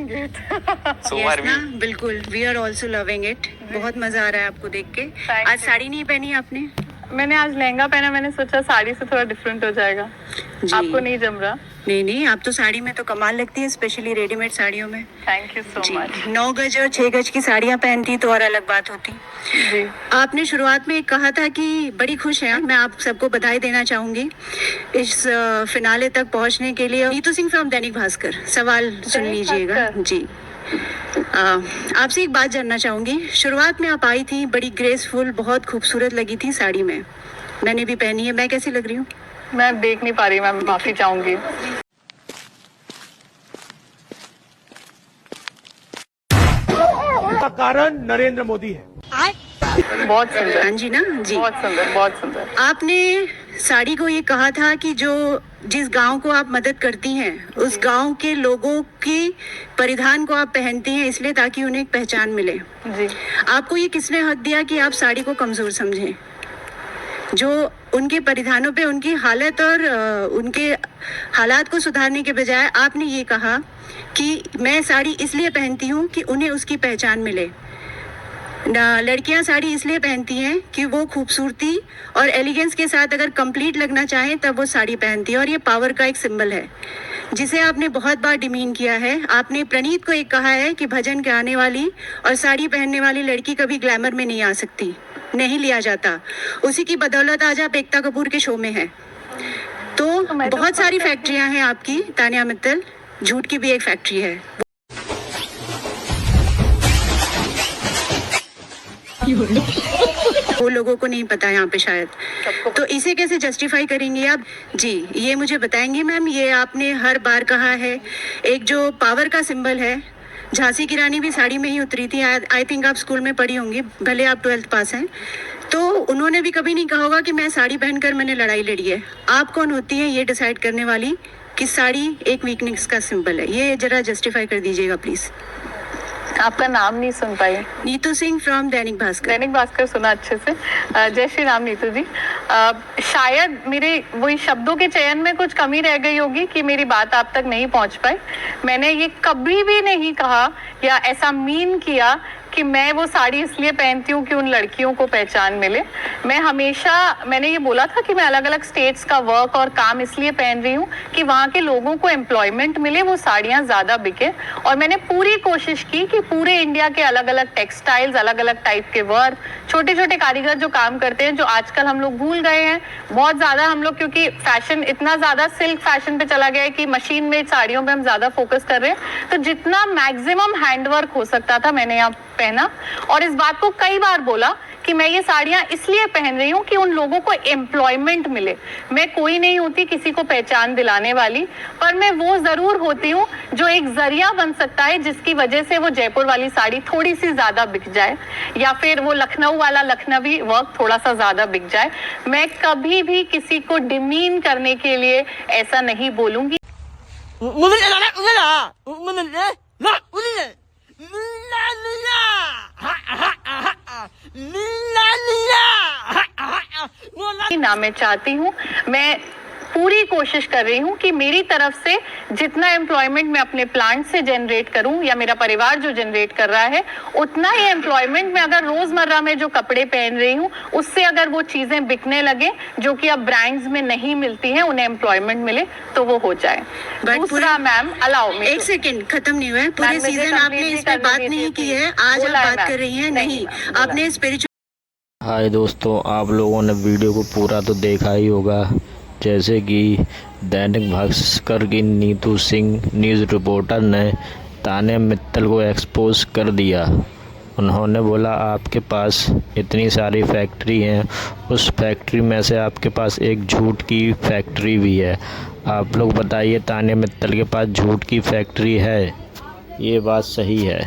Loving it. So Yes are we? ना, बिल्कुल we are also loving it. बहुत मजा आ रहा है आपको देख के। Thank आज you. साड़ी नहीं पहनी आपने? मैंने आज लहंगा पहना, मैंने सोचा साड़ी से थोड़ा डिफरेंट हो जाएगा। जी। आपको नहीं जम रहा? नहीं नहीं, आप तो साड़ी में तो कमाल लगती है, स्पेशली रेडीमेड साड़ियों में। थैंक यू सो जी, मच। 9 गज और 6 गज की साड़ियाँ पहनती तो और अलग बात होती। जी आपने शुरुआत में कहा था कि बड़ी खुश हैं, मैं आप सबको बधाई देना चाहूंगी इस फिनाले तक पहुंचने के लिए। नीतू सिंह फ्रॉम दैनिक भास्कर, सवाल सुन दैनिक लीजिएगा भास्कर। जी। आपसे एक बात जानना चाहूंगी, शुरुआत में आप आई थी बड़ी ग्रेसफुल, बहुत खूबसूरत लगी थी साड़ी में, मैंने भी पहनी है, मैं कैसी लग रही हूँ? मैं देख नहीं पा रही, मैं माफी चाहूंगी। का कारण नरेंद्र मोदी है। बहुत सुंदर, हाँ जी ना जी। बहुत सुंदर, बहुत सुंदर। आपने साड़ी को ये कहा था कि जो जिस गांव को आप मदद करती हैं उस गांव के लोगों की परिधान को आप पहनती हैं इसलिए ताकि उन्हें एक पहचान मिले। जी आपको ये किसने हक दिया कि आप साड़ी को कमजोर समझें? जो उनके परिधानों पे उनकी हालत और उनके हालात को सुधारने के बजाय आपने ये कहा कि मैं साड़ी इसलिए पहनती हूँ कि उन्हें उसकी पहचान मिले। लड़कियां साड़ी इसलिए पहनती हैं कि वो खूबसूरती और एलिगेंस के साथ अगर कंप्लीट लगना चाहें तब वो साड़ी पहनती है, और ये पावर का एक सिंबल है जिसे आपने बहुत बार डिमीन किया है। आपने प्रणीत को एक कहा है कि भजन गाने वाली और साड़ी पहनने वाली लड़की कभी ग्लैमर में नहीं आ सकती, नहीं लिया जाता। उसी की बदौलत आज आप एकता कपूर के शो में हैं। तो बहुत सारी फैक्ट्रियां हैं आपकी तानिया मित्तल, झूठ की भी एक फैक्ट्री है। वो लोगों को नहीं पता यहाँ पे शायद, तो इसे कैसे जस्टिफाई करेंगे आप? जी ये मुझे बताएंगे मैम। ये आपने हर बार कहा है, एक जो पावर का सिंबल है। झांसी की रानी भी साड़ी में ही उतरी थी, आई थिंक आप स्कूल में पढ़ी होंगी, भले आप 12th पास हैं, तो उन्होंने भी कभी नहीं कहा होगा कि मैं साड़ी पहनकर मैंने लड़ाई लड़ी है। आप कौन होती है ये डिसाइड करने वाली कि साड़ी एक वीकनेस का सिंबल है? ये जरा जस्टिफाई कर दीजिएगा प्लीज। आपका नाम नहीं सुन पाई। नीतू सिंह फ्रॉम दैनिक भास्कर। दैनिक भास्कर सुना अच्छे से। जय श्री राम नीतू जी। शायद मेरे वही शब्दों के चयन में कुछ कमी रह गई होगी कि मेरी बात आप तक नहीं पहुंच पाई। मैंने ये कभी भी नहीं कहा या ऐसा मीन किया कि मैं वो साड़ी इसलिए पहनती हूँ कि उन लड़कियों को पहचान मिले। मैंने ये बोला था कि मैं अलग अलग स्टेट्स का वर्क और काम इसलिए पहन रही हूँ कि वहाँ के लोगों को एम्प्लॉयमेंट मिले, वो साड़ियाँ ज़्यादा बिके। और मैंने पूरी कोशिश की कि पूरे इंडिया के अलग अलग टेक्सटाइल्स, अलग अलग टाइप के वर्क, छोटे छोटे कारीगर जो काम करते हैं, जो आजकल हम लोग भूल गए हैं बहुत ज़्यादा हम लोग, क्योंकि फैशन इतना ज़्यादा सिल्क फैशन पे चला गया है कि मशीन मेड साड़ियों पे हम ज़्यादा फोकस कर रहे हैं। तो जितना मैक्सिमम हैंडवर्क हो सकता था मैंने यहाँ पहना, और इस बात को कई बार बोला कि मैं ये साड़ियां इसलिए पहन रही हूँ कि उन लोगों को एम्प्लॉयमेंट मिले। मैं कोई नहीं होती किसी को पहचान दिलाने वाली, पर मैं वो जरूर होती हूँ जो एक जरिया बन सकता है जिसकी वजह से वो जयपुर वाली साड़ी थोड़ी सी ज्यादा बिक जाए, या फिर वो लखनऊ वाला लखनवी वर्क थोड़ा सा ज्यादा बिक जाए। मैं कभी भी किसी को डिमीन करने के लिए ऐसा नहीं बोलूंगी। ना मैं चाहती हूँ, मैं पूरी कोशिश कर रही हूँ कि मेरी तरफ से जितना एम्प्लॉयमेंट मैं अपने प्लांट से जनरेट करूँ या मेरा परिवार जो जनरेट कर रहा है, उतना ही एम्प्लॉयमेंट में अगर रोजमर्रा में जो कपड़े पहन रही हूँ उससे अगर वो चीजें बिकने लगे जो कि अब ब्रांड्स में नहीं मिलती हैं, उन्हें एम्प्लॉयमेंट मिले तो वो हो जाए। दूसरा मैम अलाउ मी, एक सेकंड, खत्म नहीं हुआ है पूरे सीजन, आपने इस पर बात नहीं की है, आज आप बात कर रही हैं। नहीं, आपने स्पिरिचुअल। हाय दोस्तों, आप लोगों ने वीडियो को पूरा तो देखा ही होगा। जैसे कि दैनिक भास्कर की नीतू सिंह न्यूज़ रिपोर्टर ने तानिया मित्तल को एक्सपोज कर दिया। उन्होंने बोला आपके पास इतनी सारी फैक्ट्री हैं, उस फैक्ट्री में से आपके पास एक झूठ की फैक्ट्री भी है। आप लोग बताइए, तानिया मित्तल के पास झूठ की फैक्ट्री है? ये बात सही है?